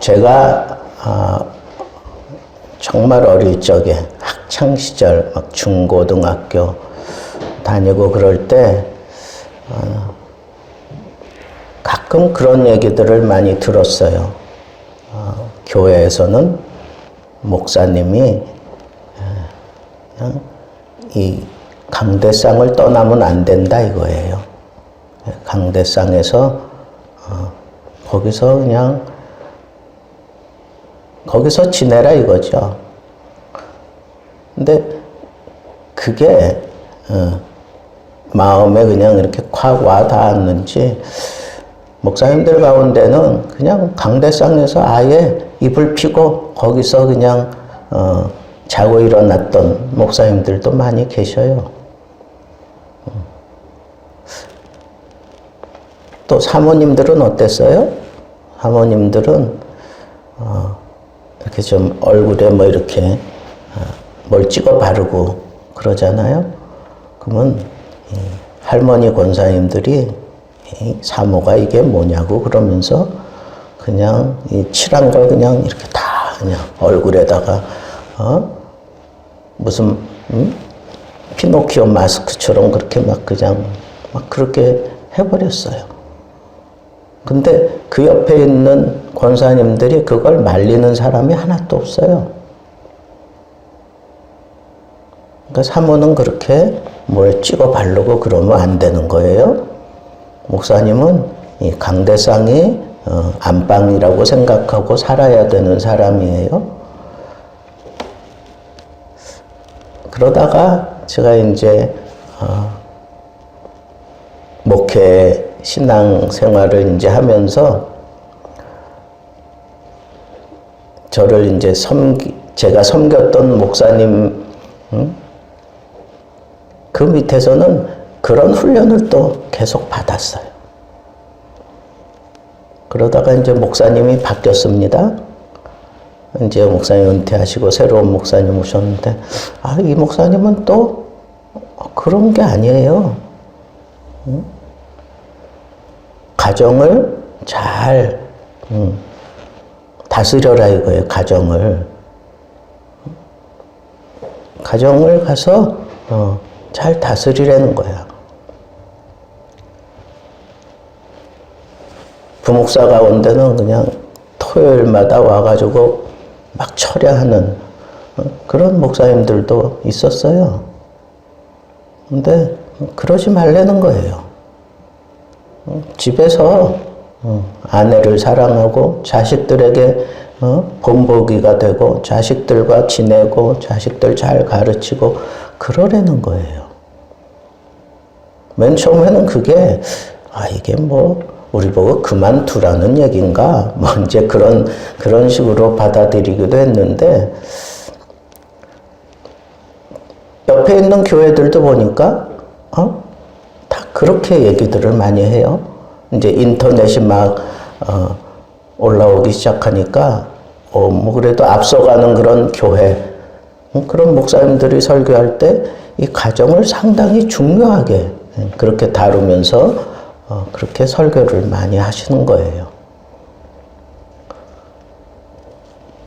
제가 정말 어릴 적에 학창시절 막 중고등학교 다니고 그럴 때 가끔 그런 얘기들을 많이 들었어요. 교회에서는 목사님이 그냥 이 강대상을 떠나면 안 된다 이거예요. 강대상에서 거기서 그냥 거기서 지내라 이거죠. 근데 그게 마음에 그냥 이렇게 확 와 닿았는지 목사님들 가운데는 그냥 강대상에서 아예 이불 피고 거기서 그냥 자고 일어났던 목사님들도 많이 계셔요. 또 사모님들은 어땠어요? 사모님들은 이렇게 좀 얼굴에 뭐 이렇게 뭘 찍어 바르고 그러잖아요. 그러면 할머니 권사님들이 사모가 이게 뭐냐고 그러면서 그냥 이 칠한 걸 그냥 이렇게 다 그냥 얼굴에다가 무슨 피노키오 마스크처럼 그렇게 막 그냥 막 그렇게 해버렸어요. 근데 그 옆에 있는 권사님들이 그걸 말리는 사람이 하나도 없어요. 그러니까 사모는 그렇게 뭘 찍어 바르고 그러면 안 되는 거예요. 목사님은 이 강대상이 안방이라고 생각하고 살아야 되는 사람이에요. 그러다가 제가 이제 목회 신앙 생활을 이제 하면서 저를 이제 제가 섬겼던 목사님 그 밑에서는 그런 훈련을 또 계속 받았어요. 그러다가 이제 목사님이 바뀌었습니다. 이제 목사님 은퇴하시고 새로운 목사님 오셨는데, 이 목사님은 또 그런 게 아니에요. 가정을 잘 다스려라 이거예요. 가정을 가서 잘 다스리라는 거야. 부목사 가운데는 그냥 토요일마다 와가지고 막 철야하는 그런 목사님들도 있었어요. 근데 그러지 말라는 거예요. 집에서 아내를 사랑하고 자식들에게 본보기가 되고 자식들과 지내고 자식들 잘 가르치고 그러라는 거예요. 맨 처음에는 그게 이게 뭐 우리 보고 그만두라는 얘기인가 뭐 이제 그런 식으로 받아들이기도 했는데 옆에 있는 교회들도 보니까 다 그렇게 얘기들을 많이 해요. 이제 인터넷이 막 올라오기 시작하니까 뭐 그래도 앞서가는 그런 교회 그런 목사님들이 설교할 때 이 가정을 상당히 중요하게 그렇게 다루면서 그렇게 설교를 많이 하시는 거예요.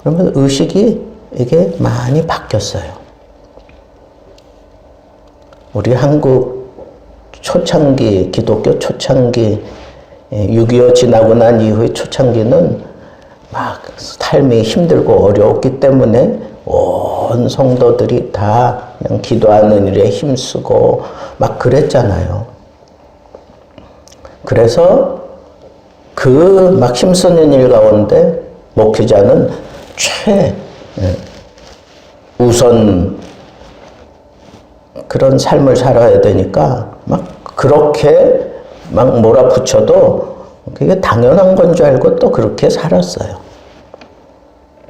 그러면 의식이 이게 많이 바뀌었어요. 우리 한국 초창기, 기독교 초창기, 6.25 지나고 난 이후의 초창기는 막 삶이 힘들고 어려웠기 때문에 온 성도들이 다 그냥 기도하는 일에 힘쓰고 막 그랬잖아요. 그래서 그 막 힘쓰는 일 가운데 목회자는 우선 그런 삶을 살아야 되니까 막 그렇게 막 몰아붙여도 그게 당연한 건 줄 알고 또 그렇게 살았어요.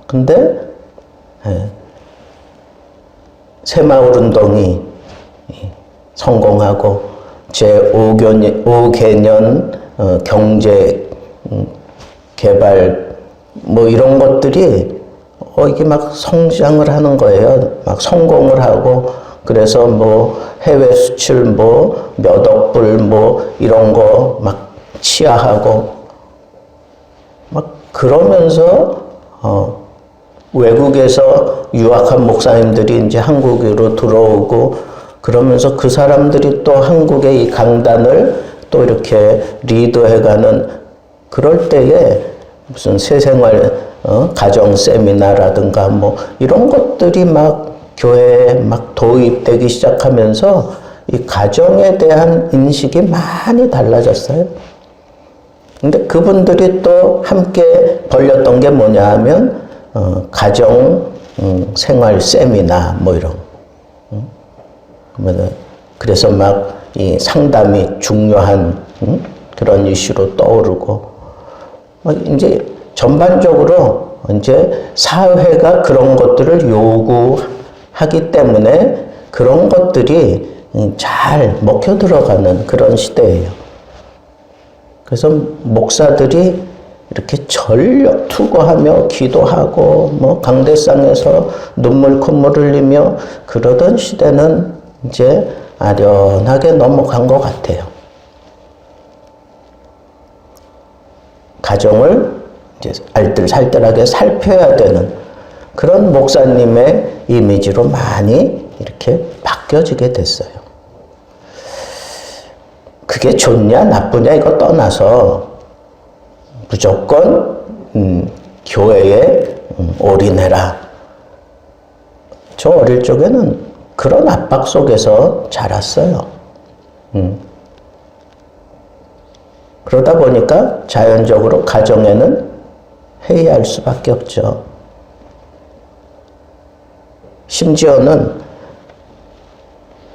근데 새마을운동이 성공하고 제5개년 경제 개발 뭐 이런 것들이 이게 막 성장을 하는 거예요. 막 성공을 하고 그래서 뭐 해외 수출 뭐 몇 억 불 뭐 이런 거 막 취하하고 막 그러면서 외국에서 유학한 목사님들이 이제 한국으로 들어오고 그러면서 그 사람들이 또 한국의 이 강단을 또 이렇게 리드해가는 그럴 때에 무슨 새생활 가정 세미나라든가 뭐 이런 것들이 막 교회에 막 도입되기 시작하면서 이 가정에 대한 인식이 많이 달라졌어요. 근데 그분들이 또 함께 벌렸던 게 뭐냐 하면 가정 생활 세미나 뭐 이런 그래서 막 이 상담이 중요한 그런 이슈로 떠오르고 이제 전반적으로 이제 사회가 그런 것들을 요구하기 때문에 그런 것들이 잘 먹혀 들어가는 그런 시대예요. 그래서 목사들이 이렇게 전력 투구하며 기도하고 뭐 강대상에서 눈물 콧물 흘리며 그러던 시대는 이제 아련하게 넘어간 것 같아요. 가정을 이제 알뜰살뜰하게 살펴야 되는 그런 목사님의 이미지로 많이 이렇게 바뀌어지게 됐어요. 그게 좋냐 나쁘냐 이거 떠나서 무조건 교회에 올인해라. 저 어릴 적에는 그런 압박 속에서 자랐어요. 그러다 보니까 자연적으로 가정에는 회의할 수밖에 없죠. 심지어는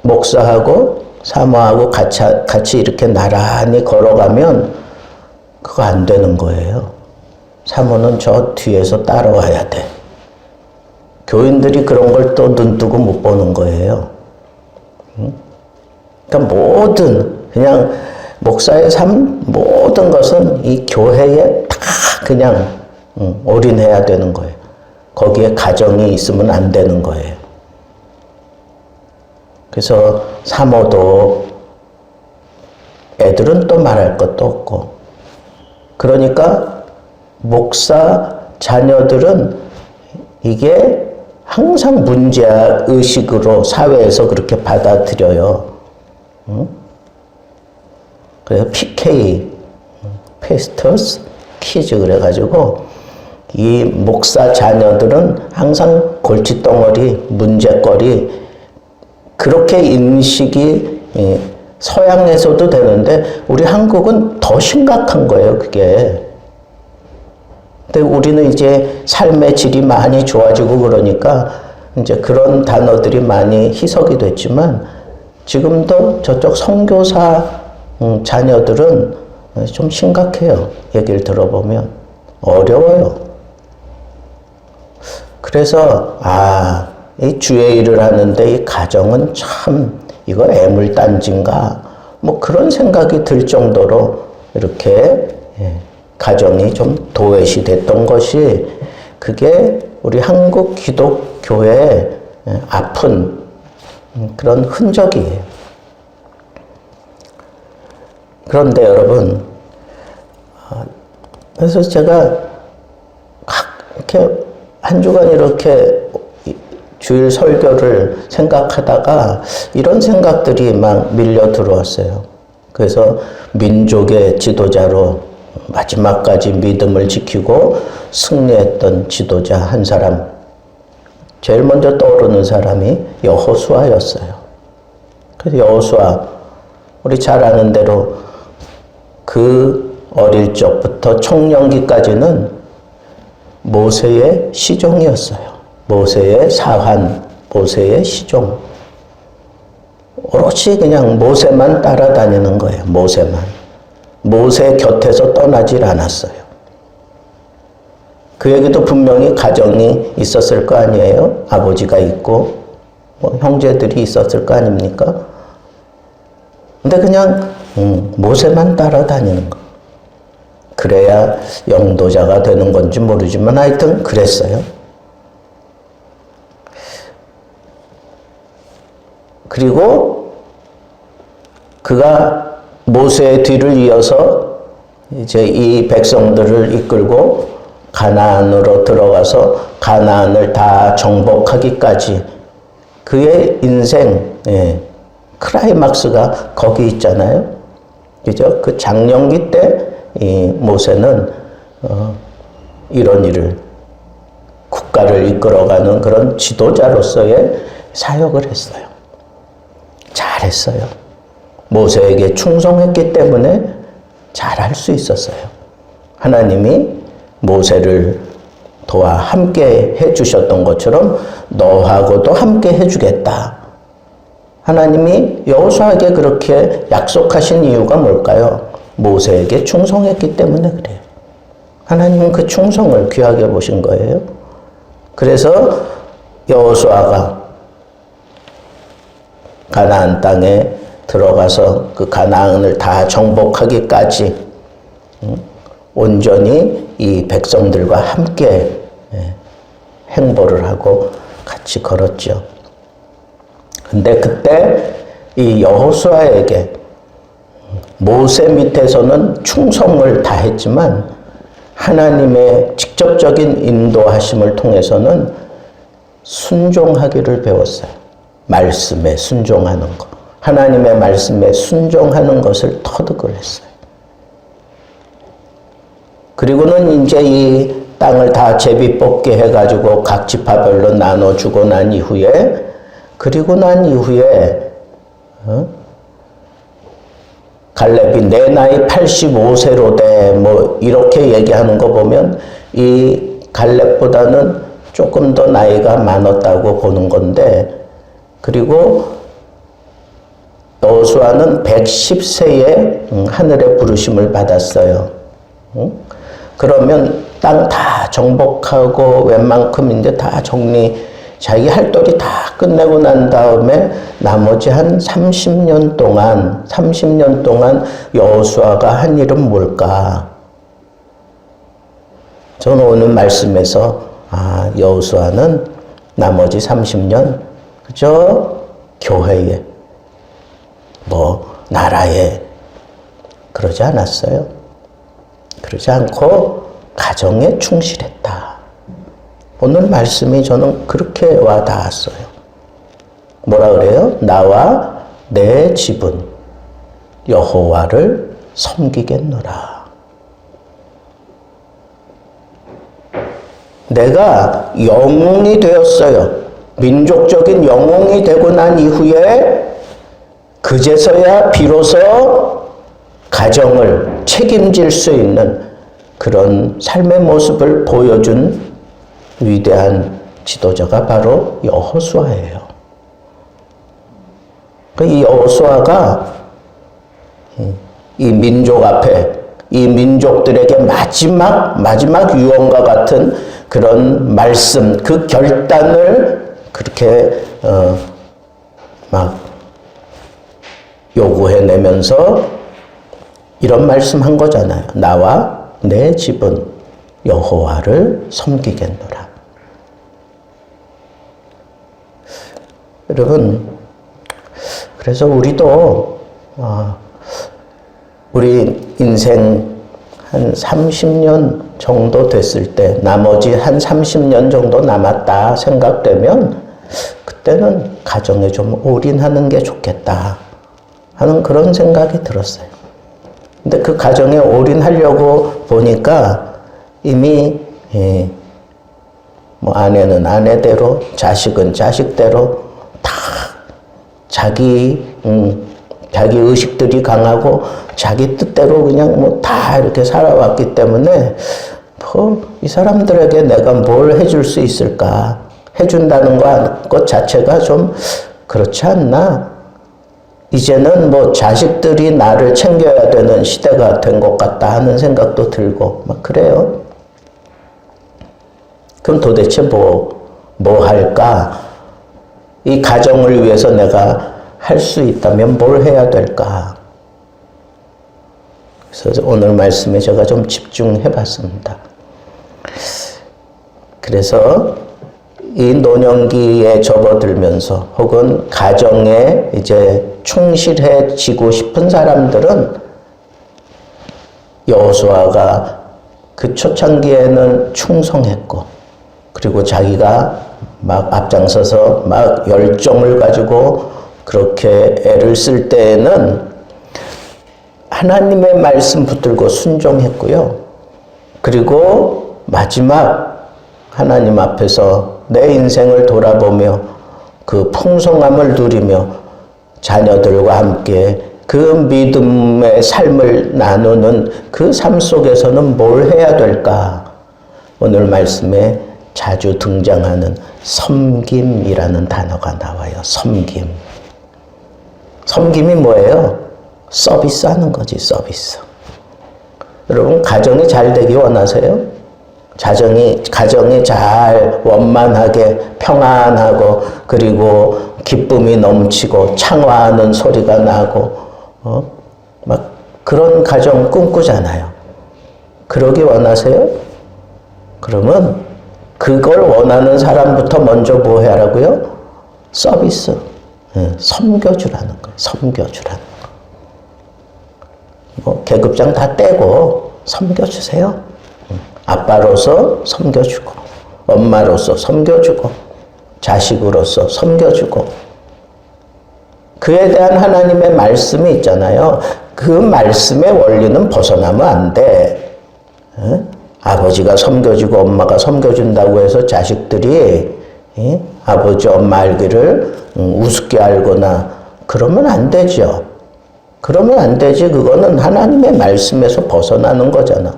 목사하고 사모하고 같이 이렇게 나란히 걸어가면 그거 안 되는 거예요. 사모는 저 뒤에서 따라와야 돼. 교인들이 그런 걸 또 눈뜨고 못 보는 거예요. 그러니까 그냥 목사의 삶 모든 것은 이 교회에 다 그냥 올인해야 되는 거예요. 거기에 가정이 있으면 안 되는 거예요. 그래서 사모도 애들은 또 말할 것도 없고 그러니까 목사 자녀들은 이게 항상 문제의식으로 사회에서 그렇게 받아들여요. 그래서 PK, Pastors Kids 그래가지고 이 목사 자녀들은 항상 골칫덩어리, 문제거리 그렇게 인식이 서양에서도 되는데 우리 한국은 더 심각한 거예요, 그게. 근데 우리는 이제 삶의 질이 많이 좋아지고 그러니까 이제 그런 단어들이 많이 희석이 됐지만 지금도 저쪽 선교사 자녀들은 좀 심각해요. 얘기를 들어보면. 어려워요. 그래서 이 주의 일을 하는데 이 가정은 참 이거 애물단지인가 뭐 그런 생각이 들 정도로 이렇게 가정이 좀 도외시 됐던 것이 그게 우리 한국 기독교의 아픈 그런 흔적이에요. 그런데 여러분, 그래서 제가 이렇게 한 주간 이렇게 주일 설교를 생각하다가 이런 생각들이 막 밀려 들어왔어요. 그래서 민족의 지도자로 마지막까지 믿음을 지키고 승리했던 지도자 한 사람, 제일 먼저 떠오르는 사람이 여호수아였어요. 그래서 여호수아, 우리 잘 아는 대로 그 어릴 적부터 청년기까지는 모세의 시종이었어요. 모세의 사환, 모세의 시종. 오롯이 그냥 모세만 따라다니는 거예요. 모세만. 모세 곁에서 떠나질 않았어요. 그에게도 분명히 가정이 있었을 거 아니에요? 아버지가 있고 뭐 형제들이 있었을 거 아닙니까? 근데 그냥 모세만 따라다니는 거. 그래야 영도자가 되는 건지 모르지만 하여튼 그랬어요. 그리고 그가 모세의 뒤를 이어서 이제 이 백성들을 이끌고 가나안으로 들어가서 가나안을 다 정복하기까지 그의 인생 클라이막스가 거기 있잖아요. 그죠? 그 장년기 때 이 모세는 이런 일을 국가를 이끌어가는 그런 지도자로서의 사역을 했어요. 잘했어요. 모세에게 충성했기 때문에 잘할 수 있었어요. 하나님이 모세를 도와 함께 해주셨던 것처럼 너하고도 함께 해주겠다. 하나님이 여호수아에게 그렇게 약속하신 이유가 뭘까요? 모세에게 충성했기 때문에 그래요. 하나님은 그 충성을 귀하게 보신 거예요. 그래서 여호수아가 가나안 땅에 들어가서 그 가나안을 다 정복하기까지 온전히 이 백성들과 함께 행보를 하고 같이 걸었죠. 근데 그때 이 여호수아에게 모세 밑에서는 충성을 다했지만 하나님의 직접적인 인도하심을 통해서는 순종하기를 배웠어요. 말씀에 순종하는 것. 하나님의 말씀에 순종하는 것을 터득을 했어요. 그리고는 이제 이 땅을 다 제비 뽑기 해가지고 각 지파별로 나눠주고 난 이후에, 갈렙이 내 나이 85세로 돼, 뭐, 이렇게 얘기하는 거 보면 이 갈렙보다는 조금 더 나이가 많았다고 보는 건데, 그리고 여호수아는 110세에 하늘의 부르심을 받았어요. 그러면 땅 다 정복하고 웬만큼 이제 다 자기 할도리 다 끝내고 난 다음에 나머지 한 30년 동안 여호수아가 한 일은 뭘까? 저는 오늘 말씀에서 여호수아는 나머지 30년 그저 교회에 나라에 그러지 않았어요. 그러지 않고 가정에 충실했다. 오늘 말씀이 저는 그렇게 와 닿았어요. 뭐라 그래요? 나와 내 집은 여호와를 섬기겠노라. 내가 영웅이 되었어요. 민족적인 영웅이 되고 난 이후에 그제서야 비로소 가정을 책임질 수 있는 그런 삶의 모습을 보여준 위대한 지도자가 바로 여호수아예요. 이 여호수아가 이 민족 앞에, 이 민족들에게 마지막 유언과 같은 그런 말씀, 그 결단을 그렇게 막 요구해내면서 이런 말씀한 거잖아요. 나와 내 집은 여호와를 섬기겠노라. 여러분, 그래서 우리도 우리 인생 한 30년 정도 됐을 때, 나머지 한 30년 정도 남았다 생각되면 그때는 가정에 좀 올인하는 게 좋겠다 하는 그런 생각이 들었어요. 근데 그 가정에 올인하려고 보니까 이미 아내는 아내대로, 자식은 자식대로 다 자기 의식들이 강하고 자기 뜻대로 그냥 다 이렇게 살아왔기 때문에 이 사람들에게 내가 뭘 해줄 수 있을까? 해준다는 것 자체가 좀 그렇지 않나? 이제는 자식들이 나를 챙겨야 되는 시대가 된 것 같다 하는 생각도 들고 막 그래요. 그럼 도대체 뭐 할까? 이 가정을 위해서 내가 할 수 있다면 뭘 해야 될까? 그래서 오늘 말씀에 제가 좀 집중해 봤습니다. 그래서 이 노년기에 접어들면서 혹은 가정에 이제 충실해지고 싶은 사람들은 여호수아가 그 초창기에는 충성했고, 그리고 자기가 막 앞장서서 막 열정을 가지고 그렇게 애를 쓸 때에는 하나님의 말씀 붙들고 순종했고요. 그리고 마지막 하나님 앞에서 내 인생을 돌아보며 그 풍성함을 누리며 자녀들과 함께 그 믿음의 삶을 나누는 그 삶 속에서는 뭘 해야 될까? 오늘 말씀에 자주 등장하는 섬김이라는 단어가 나와요. 섬김. 섬김이 뭐예요? 서비스 하는 거지, 서비스. 여러분, 가정이 잘 되기 원하세요? 가정이 잘 원만하게 평안하고 그리고 기쁨이 넘치고 창화하는 소리가 나고 막 그런 가정 꿈꾸잖아요. 그러기 원하세요? 그러면 그걸 원하는 사람부터 먼저 뭐 하라고요? 서비스. 섬겨주라는 거예요. 섬겨주라는 거. 뭐 계급장 다 떼고 섬겨주세요. 아빠로서 섬겨주고, 엄마로서 섬겨주고, 자식으로서 섬겨주고, 그에 대한 하나님의 말씀이 있잖아요. 그 말씀의 원리는 벗어나면 안 돼. 아버지가 섬겨주고 엄마가 섬겨준다고 해서 자식들이 아버지 엄마 알기를 우습게 알거나 그러면 안 되죠. 그러면 안 되지. 그거는 하나님의 말씀에서 벗어나는 거잖아.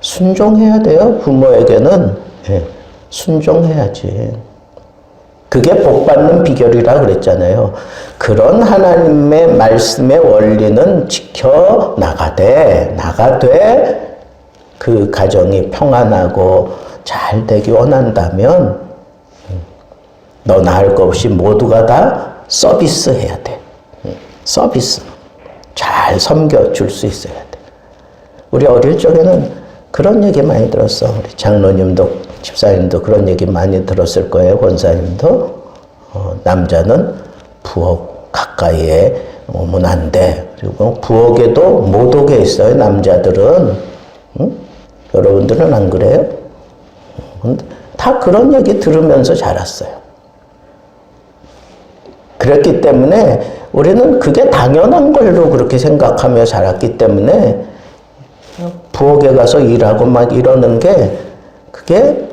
순종해야 돼요. 부모에게는. 순종해야지. 그게 복받는 비결이라 그랬잖아요. 그런 하나님의 말씀의 원리는 지켜나가되 그 가정이 평안하고 잘 되기 원한다면 너나 할 것 없이 모두가 다 서비스 해야 돼. 서비스. 잘 섬겨줄 수 있어야 돼. 우리 어릴 적에는 그런 얘기 많이 들었어. 우리 장로님도 집사님도 그런 얘기 많이 들었을 거예요. 권사님도. 남자는 부엌 가까이에 오면 안 돼. 그리고 부엌에도 못 오게 있어요. 남자들은. 여러분들은 안 그래요? 다 그런 얘기 들으면서 자랐어요. 그랬기 때문에 우리는 그게 당연한 걸로 그렇게 생각하며 자랐기 때문에 부엌에 가서 일하고 막 이러는 게 그게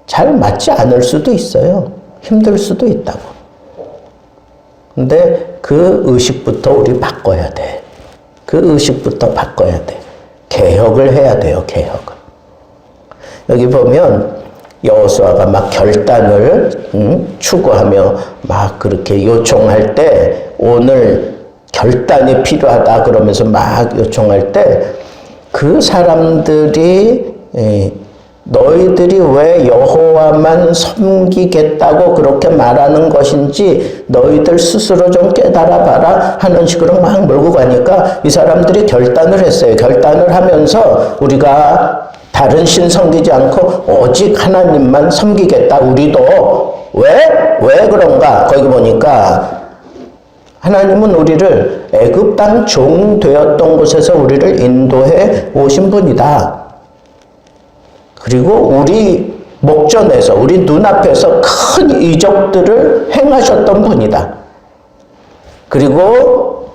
잘 맞지 않을 수도 있어요. 힘들 수도 있다고. 근데 그 의식부터 우리 바꿔야 돼. 그 의식부터 바꿔야 돼. 개혁을 해야 돼요. 개혁을. 여기 보면 여호수아가 막 결단을 추구하며 막 그렇게 요청할 때 오늘 결단이 필요하다 그러면서 막 요청할 때 그 사람들이 너희들이 왜 여호와만 섬기겠다고 그렇게 말하는 것인지 너희들 스스로 좀 깨달아봐라 하는 식으로 막 몰고 가니까 이 사람들이 결단을 했어요. 결단을 하면서 우리가 다른 신 섬기지 않고 오직 하나님만 섬기겠다. 우리도 왜 그런가? 거기 보니까 하나님은 우리를 애굽 땅 종 되었던 곳에서 우리를 인도해 오신 분이다. 그리고 우리 목전에서 우리 눈앞에서 큰 이적들을 행하셨던 분이다. 그리고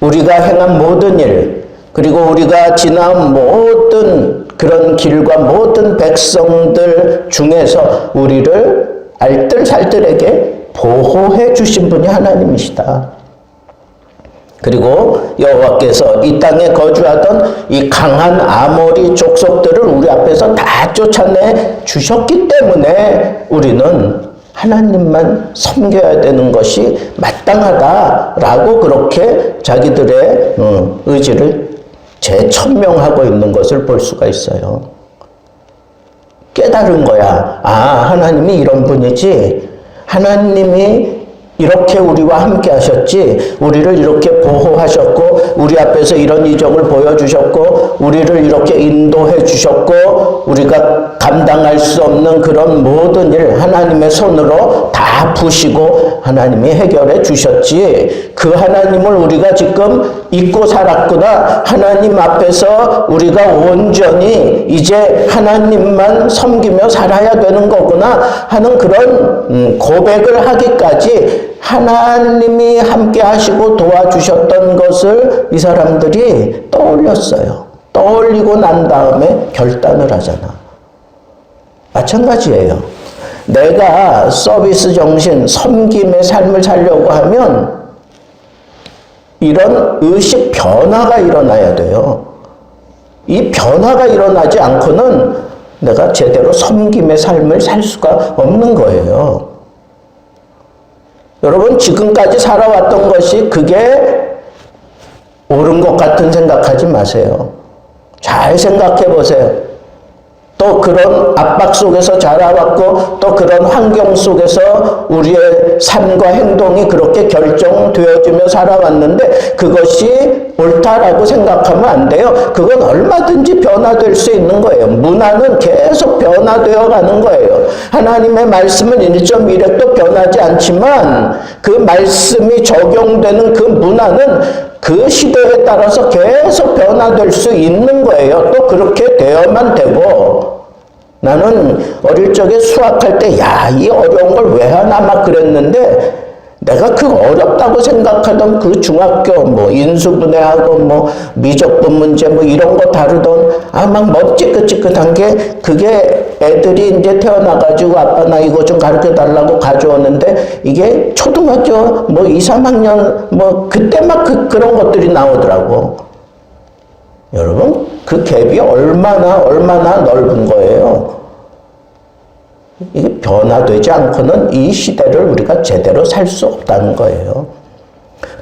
우리가 행한 모든 일, 그리고 우리가 지난 모든 그런 길과 모든 백성들 중에서 우리를 알뜰살뜰하게 보호해 주신 분이 하나님이시다. 그리고 여호와께서 이 땅에 거주하던 이 강한 아모리 족속들을 우리 앞에서 다 쫓아내 주셨기 때문에 우리는 하나님만 섬겨야 되는 것이 마땅하다라고 그렇게 자기들의 의지를 재천명하고 있는 것을 볼 수가 있어요. 깨달은 거야. 하나님이 이런 분이지. 하나님이 이렇게 우리와 함께 하셨지. 우리를 이렇게 보호하셨고 우리 앞에서 이런 이적을 보여주셨고 우리를 이렇게 인도해 주셨고 우리가 감당할 수 없는 그런 모든 일 하나님의 손으로 다 푸시고 하나님이 해결해 주셨지. 그 하나님을 우리가 지금 잊고 살았구나. 하나님 앞에서 우리가 온전히 이제 하나님만 섬기며 살아야 되는 거구나 하는 그런 고백을 하기까지 하나님이 함께 하시고 도와주셨던 것을 이 사람들이 떠올렸어요. 떠올리고 난 다음에 결단을 하잖아. 마찬가지예요. 내가 서비스 정신, 섬김의 삶을 살려고 하면 이런 의식 변화가 일어나야 돼요. 이 변화가 일어나지 않고는 내가 제대로 섬김의 삶을 살 수가 없는 거예요. 여러분, 지금까지 살아왔던 것이 그게 옳은 것 같은 생각하지 마세요. 잘 생각해 보세요. 또 그런 압박 속에서 자라왔고 또 그런 환경 속에서 우리의 삶과 행동이 그렇게 결정되어지며 살아왔는데 그것이 옳다라고 생각하면 안 돼요. 그건 얼마든지 변화될 수 있는 거예요. 문화는 계속 변화되어 가는 거예요. 하나님의 말씀은 1.1획도 변하지 않지만 그 말씀이 적용되는 그 문화는 그 시대에 따라서 계속 변화될 수 있는 거예요. 또 그렇게 되어만 되고 나는 어릴 적에 수학할 때 야, 이 어려운 걸 왜 하나 막 그랬는데 내가 그 어렵다고 생각하던 그 중학교 뭐 인수분해하고 뭐 미적분 문제 뭐 이런 거 다루던 막 머리 찌긋찌긋한 게 그게 애들이 이제 태어나가지고 아빠 나 이거 좀 가르쳐 달라고 가져오는데 이게 초등학교 뭐 2, 3학년 뭐 그때 막 그런 것들이 나오더라고. 여러분 그 갭이 얼마나 넓은 거예요. 이게 변화되지 않고는 이 시대를 우리가 제대로 살 수 없다는 거예요.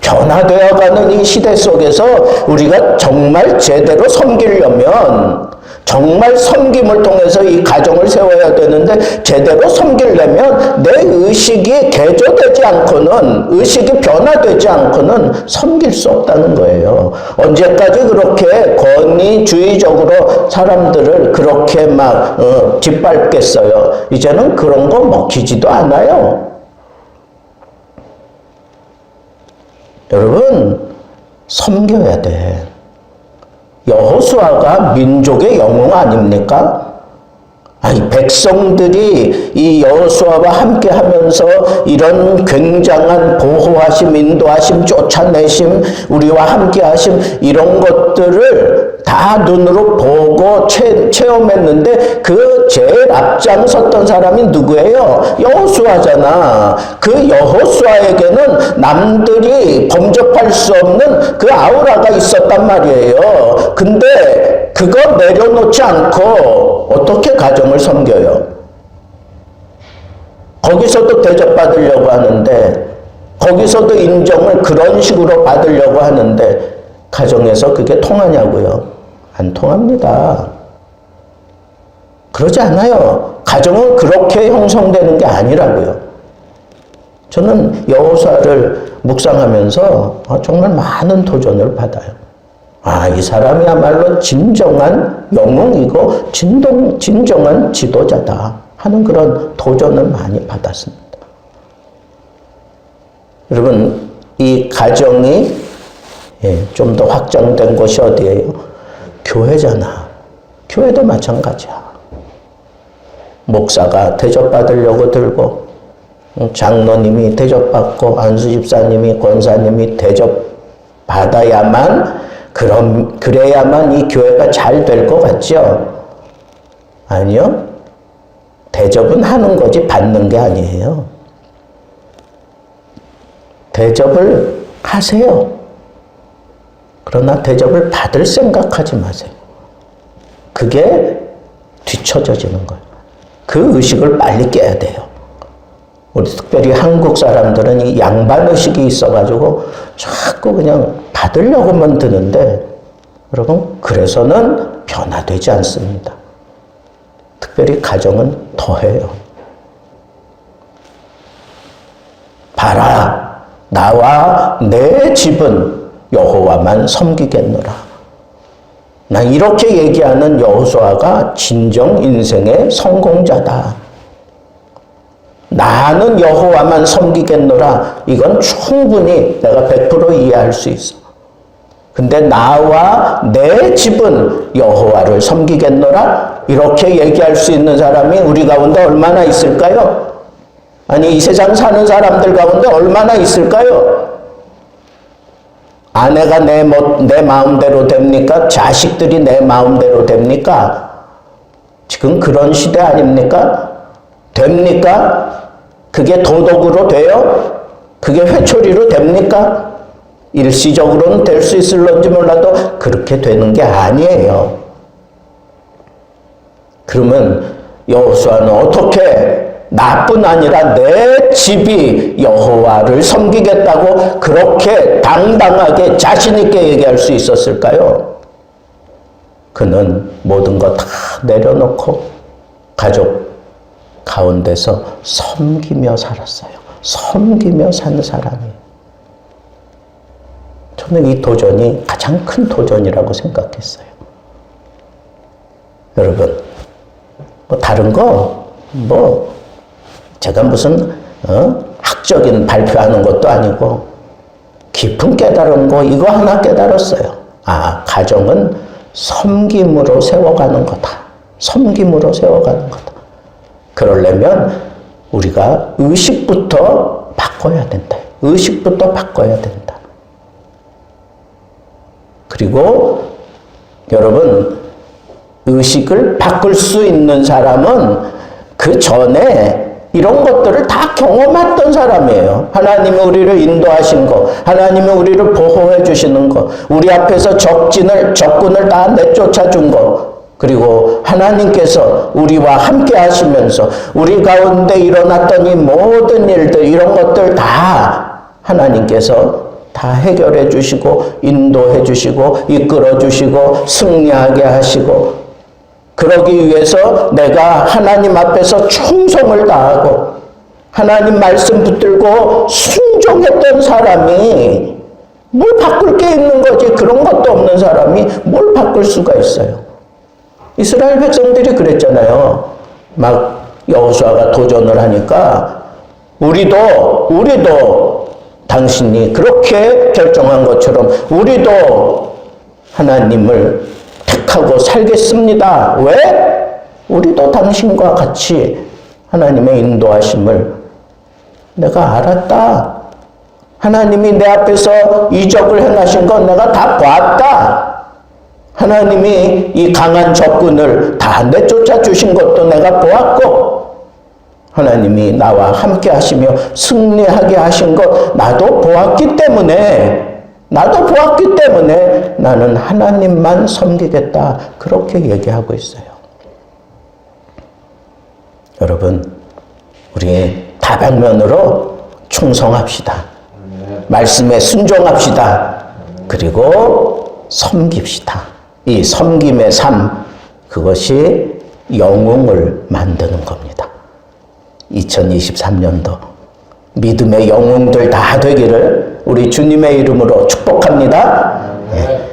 변화되어가는 이 시대 속에서 우리가 정말 제대로 섬기려면 정말 섬김을 통해서 이 가정을 세워야 되는데 제대로 섬기려면 내 의식이 개조되지 않고는 의식이 변화되지 않고는 섬길 수 없다는 거예요. 언제까지 그렇게 권위주의적으로 사람들을 그렇게 막 짓밟겠어요. 이제는 그런 거 먹히지도 않아요. 여러분 섬겨야 돼. 여호수아가 민족의 영웅 아닙니까? 아니 백성들이 이 여호수아와 함께 하면서 이런 굉장한 보호하심, 인도하심, 쫓아내심, 우리와 함께 하심 이런 것들을 다 눈으로 보고 체험했는데 그 제일 앞장섰던 사람이 누구예요? 여호수아잖아. 그 여호수아에게는 남들이 범접할 수 없는 그 아우라가 있었단 말이에요. 근데 그거 내려놓지 않고 어떻게 가정을 섬겨요? 거기서도 대접받으려고 하는데 거기서도 인정을 그런 식으로 받으려고 하는데 가정에서 그게 통하냐고요? 안 통합니다. 그러지 않아요. 가정은 그렇게 형성되는 게 아니라고요. 저는 여호수아를 묵상하면서 정말 많은 도전을 받아요. 이 사람이야말로 진정한 영웅이고 진정한 지도자다 하는 그런 도전을 많이 받았습니다. 여러분, 이 가정이 좀 더 확장된 곳이 어디예요? 교회잖아. 교회도 마찬가지야. 목사가 대접받으려고 들고 장로님이 대접받고 안수집사님이 권사님이 대접받아야만 그래야만 이 교회가 잘 될 것 같죠? 아니요. 대접은 하는 거지 받는 게 아니에요. 대접을 하세요. 그러나 대접을 받을 생각하지 마세요. 그게 뒤처져지는 거예요. 그 의식을 빨리 깨야 돼요. 우리 특별히 한국 사람들은 이 양반 의식이 있어가지고 자꾸 그냥 받으려고만 드는데 여러분 그래서는 변화되지 않습니다. 특별히 가정은 더해요. 봐라, 나와 내 집은 여호와만 섬기겠노라. 나 이렇게 얘기하는 여호수아가 진정 인생의 성공자다. 나는 여호와만 섬기겠노라. 이건 충분히 내가 100% 이해할 수 있어. 근데 나와 내 집은 여호와를 섬기겠노라. 이렇게 얘기할 수 있는 사람이 우리 가운데 얼마나 있을까요? 아니 이 세상 사는 사람들 가운데 얼마나 있을까요? 아내가 내 마음대로 됩니까? 자식들이 내 마음대로 됩니까? 지금 그런 시대 아닙니까? 됩니까? 그게 도덕으로 돼요? 그게 회초리로 됩니까? 일시적으로는 될 수 있을런지 몰라도 그렇게 되는 게 아니에요. 그러면 여호수아는 어떻게 나뿐 아니라 내 집이 여호와를 섬기겠다고 그렇게 당당하게 자신 있게 얘기할 수 있었을까요? 그는 모든 거 다 내려놓고 가족 가운데서 섬기며 살았어요. 섬기며 사는 사람이에요. 저는 이 도전이 가장 큰 도전이라고 생각했어요. 여러분, 뭐 다른 거, 뭐 제가 무슨 학적인 발표하는 것도 아니고 깊은 깨달은 거 이거 하나 깨달았어요. 아, 가정은 섬김으로 세워가는 거다. 섬김으로 세워가는 거다. 그러려면 우리가 의식부터 바꿔야 된다. 의식부터 바꿔야 된다. 그리고 여러분, 의식을 바꿀 수 있는 사람은 그 전에 이런 것들을 다 경험했던 사람이에요. 하나님이 우리를 인도하신 거, 하나님이 우리를 보호해 주시는 거, 우리 앞에서 적군을 다 내쫓아 준 거, 그리고 하나님께서 우리와 함께 하시면서 우리 가운데 일어났던 이 모든 일들, 이런 것들 다 하나님께서 다 해결해 주시고 인도해 주시고 이끌어 주시고 승리하게 하시고, 그러기 위해서 내가 하나님 앞에서 충성을 다하고 하나님 말씀 붙들고 순종했던 사람이 뭘 바꿀 게 있는 거지. 그런 것도 없는 사람이 뭘 바꿀 수가 있어요. 이스라엘 백성들이 그랬잖아요. 막 여호수아가 도전을 하니까 우리도 당신이 그렇게 결정한 것처럼 우리도 하나님을 택하고 살겠습니다. 왜? 우리도 당신과 같이 하나님의 인도하심을 내가 알았다. 하나님이 내 앞에서 이적을 행하신 건 내가 다 봤다. 하나님이 이 강한 적군을 다 내쫓아 주신 것도 내가 보았고, 하나님이 나와 함께 하시며 승리하게 하신 것 나도 보았기 때문에 나는 하나님만 섬기겠다. 그렇게 얘기하고 있어요. 여러분, 우리 다방면으로 충성합시다. 말씀에 순종합시다. 그리고 섬깁시다. 이 섬김의 삶, 그것이 영웅을 만드는 겁니다. 2023년도 믿음의 영웅들 다 되기를 우리 주님의 이름으로 축복합니다. 예.